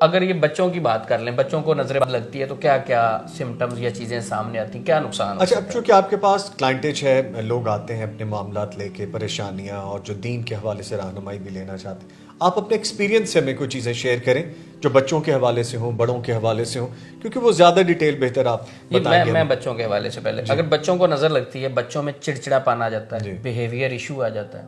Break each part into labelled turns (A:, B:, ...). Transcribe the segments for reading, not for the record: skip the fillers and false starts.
A: اگر یہ بچوں کی بات کر لیں, بچوں کو نظر بد لگتی ہے تو کیا کیا سمٹمز یا چیزیں سامنے آتی ہیں, کیا نقصان؟
B: اچھا, اب چونکہ آپ کے پاس کلائنٹیج ہے, لوگ آتے ہیں اپنے معاملات لے کے, پریشانیاں اور جو دین کے حوالے سے رہنمائی بھی لینا چاہتے ہیں, آپ اپنے ایکسپیرینس سے ہمیں کوئی چیزیں شیئر کریں جو بچوں کے حوالے سے ہوں, بڑوں کے حوالے سے ہوں, کیونکہ وہ زیادہ ڈیٹیل بہتر آپ بتائیں گے.
A: میں بچوں کے حوالے سے پہلے, اگر بچوں کو نظر لگتی ہے, بچوں میں چڑچڑا پان آ جاتا ہے, بیہیویئر ایشو آ جاتا ہے,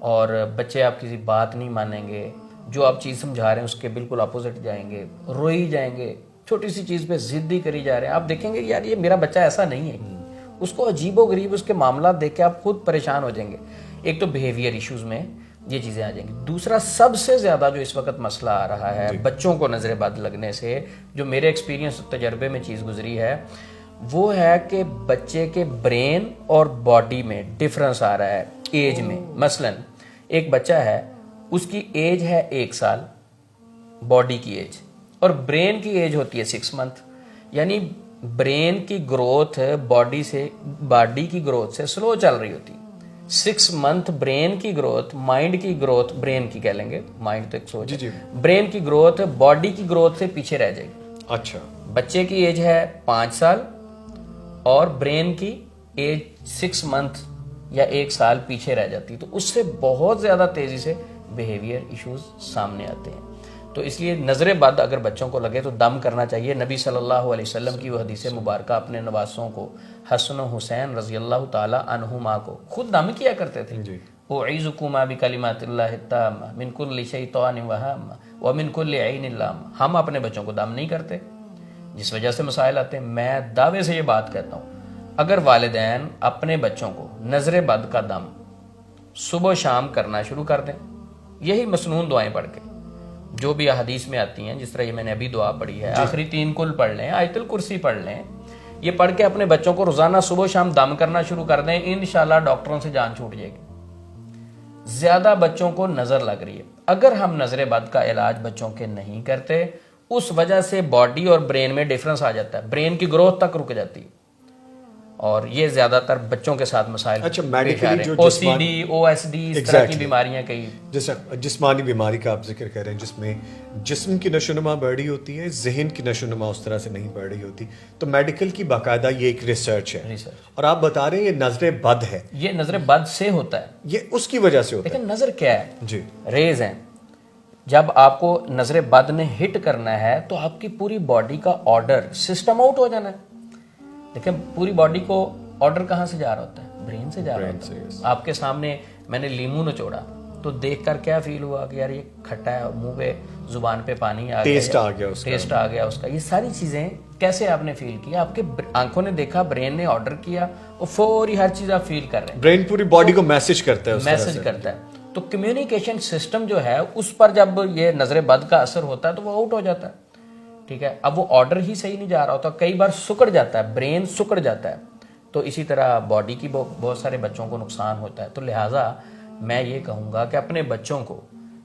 A: اور بچے آپ کسی بات نہیں مانیں گے, جو آپ چیز سمجھا رہے ہیں اس کے بالکل اپوزٹ جائیں گے, روئی جائیں گے, چھوٹی سی چیز پہ ضد ہی کری جا رہے ہیں, آپ دیکھیں گے یار یہ میرا بچہ ایسا نہیں ہے, اس کو عجیب و غریب اس کے معاملات دیکھ کے آپ خود پریشان ہو جائیں گے. ایک تو بیہیویئر ایشوز میں یہ چیزیں آ جائیں گی. دوسرا سب سے زیادہ جو اس وقت مسئلہ آ رہا ہے بچوں کو نظر بد لگنے سے, جو میرے ایکسپیرینس تجربے میں چیز گزری ہے, وہ ہے کہ بچے کے برین اور باڈی میں ڈفرنس آ رہا ہے ایج میں. مثلا ایک بچہ ہے, اس کی ایج ہے 1 سال باڈی کی ایج, اور برین کی ایج ہوتی ہے 6 منتھ. یعنی برین کی گروتھ باڈی کی گروتھ سے سلو چل رہی ہوتی. 6 منتھ برین کی گروتھ, مائنڈ کی گروتھ, برین کی کہہ لیں گے, مائنڈ تو ایک سوچ ہے, برین کی گروتھ باڈی کی گروتھ سے پیچھے رہ جائے گی.
B: اچھا,
A: بچے کی ایج ہے 5 سال اور برین کی ایج 6 منتھ یا 1 سال پیچھے رہ جاتی, تو اس سے بہت زیادہ تیزی سے بیہیویئر ایشوز سامنے آتے ہیں. تو اس لیے نظر بد اگر بچوں کو لگے تو دم کرنا چاہیے. نبی صلی اللہ علیہ وسلم کی وہ حدیث مبارکہ اپنے نواسوں کو, حسن و حسین رضی اللہ تعالی عنہما کو, خود دم کیا کرتے تھے. اعیذکما بکلمات اللہ التامہ من کل شیطان وہامہ ومن کل عین لامہ. ہم اپنے بچوں کو دم نہیں کرتے, جس وجہ سے مسائل آتے ہیں. میں دعوے سے یہ بات کہتا ہوں, اگر والدین اپنے بچوں کو نظر بد کا دم صبح و شام کرنا شروع کر دیں, یہی مسنون دعائیں پڑھ کے جو بھی احادیث میں آتی ہیں, جس طرح یہ میں نے ابھی دعا پڑھی ہے, آخری 3 کل پڑھ لیں, آیت الکرسی پڑھ لیں, یہ پڑھ کے اپنے بچوں کو روزانہ صبح و شام دم کرنا شروع کر دیں, انشاءاللہ ڈاکٹروں سے جان چھوٹ جائے گی. زیادہ بچوں کو نظر لگ رہی ہے, اگر ہم نظر بد کا علاج بچوں کے نہیں کرتے, اس وجہ سے باڈی اور برین میں ڈفرنس آ جاتا ہے, برین کی گروتھ تک رک جاتی ہے, اور یہ زیادہ تر بچوں کے ساتھ مسائل.
B: اچھا, میڈیکلی جو
A: O C D, O S D, اس طرح کی بیماریاں کئی,
B: جیسے جسمانی بیماری کا آپ ذکر کر رہے ہیں, جس میں جسم کی نشو و نما بڑھ رہی ہوتی ہے, ذہن کی نشو و نما اس طرح سے نہیں بڑھ رہی ہوتی, تو میڈیکل کی باقاعدہ یہ ایک ریسرچ ہے, اور آپ بتا رہے ہیں یہ نظر بد ہے.
A: یہ نظر بد سے ہوتا ہے,
B: یہ اس کی وجہ سے ہوتا ہے.
A: لیکن نظر کیا ہے؟
B: جی,
A: ریز ہیں. جب آپ کو نظر بد نے ہٹ کرنا ہے تو آپ کی پوری باڈی کا آرڈر سسٹم آؤٹ ہو جانا ہے. لیکن پوری باڈی کو آرڈر کہاں سے جا رہا ہوتا ہے؟ برین سے جا رہا ہوتا ہے. آپ کے سامنے میں نے لیمو نچوڑا تو دیکھ کر کیا فیل ہوا کہ یار یہ کھٹا ہے, منہ پہ زبان پہ پانی آ گیا, ٹیسٹ آ گیا اس کا. یہ ساری چیزیں کیسے آپ نے فیل کیا؟ آپ کے آنکھوں نے دیکھا, برین نے آرڈر کیا, اور فوری ہر چیز آپ فیل کر رہے ہیں.
B: برین پوری باڈی کو میسج کرتا ہے,
A: میسج کرتا ہے. تو کمیونیکیشن سسٹم جو ہے اس پر جب یہ نظر بد کا اثر ہوتا ہے تو وہ آؤٹ ہو جاتا ہے. ٹھیک ہے, اب وہ آرڈر ہی صحیح نہیں جا رہا ہوتا, کئی بار سکڑ جاتا ہے, برین سکڑ جاتا ہے. تو اسی طرح باڈی کی بہت سارے بچوں کو نقصان ہوتا ہے. تو لہٰذا میں یہ کہوں گا کہ اپنے بچوں کو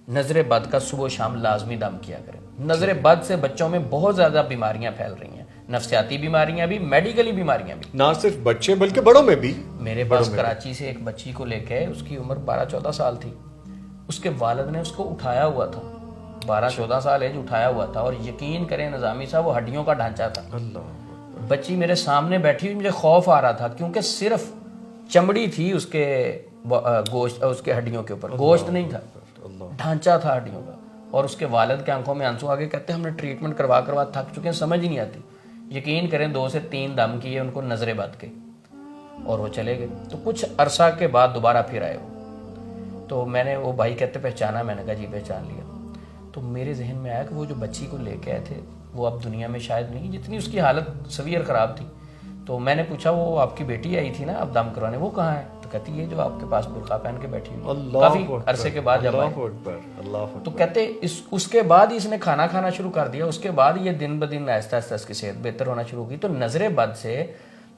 A: نظر بد کا صبح و شام لازمی دم کیا کریں. نظر بد سے بچوں میں بہت زیادہ بیماریاں پھیل رہی ہیں, نفسیاتی بیماریاں بھی, میڈیکلی بیماریاں بھی,
B: نہ صرف بچے بلکہ بڑوں میں بھی.
A: میرے پاس کراچی سے ایک بچی کو لے کے, اس کی عمر 12-14 سال تھی, اس کے والد نے اس کو اٹھایا ہوا تھا, 12-14 سال ایج, اٹھایا ہوا تھا, اور یقین کریں نظامی صاحب وہ ہڈیوں کا ڈھانچہ تھا. بچی میرے سامنے بیٹھی ہوئی, مجھے خوف آ رہا تھا کیونکہ صرف چمڑی تھی اس کے گوشت, اس کے ہڈیوں کے اوپر گوشت نہیں تھا, ڈھانچہ تھا ہڈیوں کا. اور اس کے والد کے آنکھوں میں آنسو آگے, کہتے ہیں ہم نے ٹریٹمنٹ کروا تھک چکے ہیں, سمجھ ہی نہیں آتی. یقین کریں 2 سے 3 دم کیے ان کو نظر بد کے, اور وہ چلے گئے. تو کچھ عرصہ کے بعد دوبارہ پھر آئے وہ. تو میں نے, وہ بھائی کہتے پہچانا, میں نے کہا جی پہچان لیا. تو میرے ذہن میں آیا کہ وہ جو بچی کو لے کے آئے تھے وہ اب دنیا میں شاید نہیں, جتنی اس کی حالت سویر خراب تھی. تو میں نے پوچھا وہ آپ کی بیٹی آئی تھی نا اب دم کروانے, وہ کہاں ہے؟ تو کہتی یہ جو آپ کے پاس برقع پہن کے بیٹھی ہوئی, کافی عرصے کے بعد جب آئی. تو کہتے اس کے بعد ہی اس نے کھانا کھانا شروع کر دیا, اس کے بعد یہ دن بدن آہستہ آہستہ اس کی صحت بہتر ہونا شروع کی. تو نظر بد سے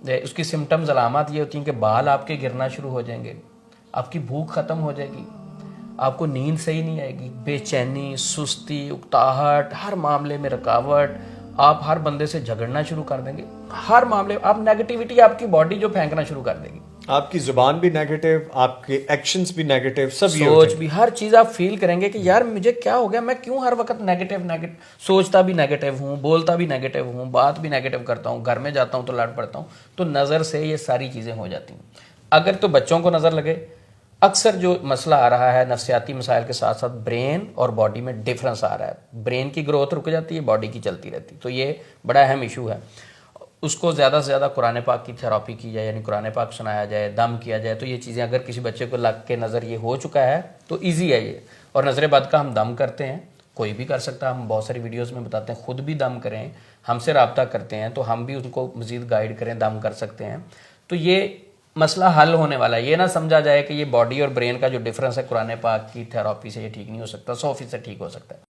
A: اس کی سمٹمز, علامات یہ ہوتی ہیں کہ بال آپ کے گرنا شروع ہو جائیں گے, آپ کی بھوک ختم ہو جائے گی, آپ کو نیند صحیح نہیں آئے گی, بے چینی, سستی, اکتاہٹ, ہر معاملے میں رکاوٹ, آپ ہر بندے سے جھگڑنا شروع کر دیں گے, ہر معاملے آپ نیگیٹیوٹی آپ کی باڈی جو پھینکنا شروع کر دے گی.
B: آپ کی زبان بھی نیگیٹو، آپ کے ایکشنز بھی نیگیٹو، سب یہ
A: سوچ بھی، ہر چیز آپ فیل کریں گے کہ یار مجھے کیا ہو گیا، میں کیوں ہر وقت نیگیٹو سوچتا بھی نیگیٹو ہوں، بولتا بھی نیگیٹو ہوں، بات بھی نیگیٹو کرتا ہوں، گھر میں جاتا ہوں تو لڑ پڑتا ہوں. تو نظر سے یہ ساری چیزیں ہو جاتی ہیں. اگر تو بچوں کو نظر لگے، اکثر جو مسئلہ آ رہا ہے نفسیاتی مسائل کے ساتھ ساتھ برین اور باڈی میں ڈفرنس آ رہا ہے، برین کی گروتھ رک جاتی ہے، باڈی کی چلتی رہتی ہے. تو یہ بڑا اہم ایشو ہے. اس کو زیادہ سے زیادہ قرآن پاک کی تھراپی کی جائے، یعنی قرآن پاک سنایا جائے، دم کیا جائے. تو یہ چیزیں اگر کسی بچے کو لگ کے نظر یہ ہو چکا ہے تو ایزی ہے یہ. اور نظر بد کا ہم دم کرتے ہیں، کوئی بھی کر سکتا ہے. ہم بہت ساری ویڈیوز میں بتاتے ہیں، خود بھی دم کریں، ہم سے رابطہ کرتے ہیں تو ہم بھی ان کو مزید گائیڈ کریں، دم کر سکتے ہیں. تو یہ مسئلہ حل ہونے والا ہے. یہ نہ سمجھا جائے کہ یہ باڈی اور برین کا جو ڈفرنس ہے قرآن پاک کی تھراپی سے یہ ٹھیک نہیں ہو سکتا. 100% ٹھیک ہو سکتا ہے.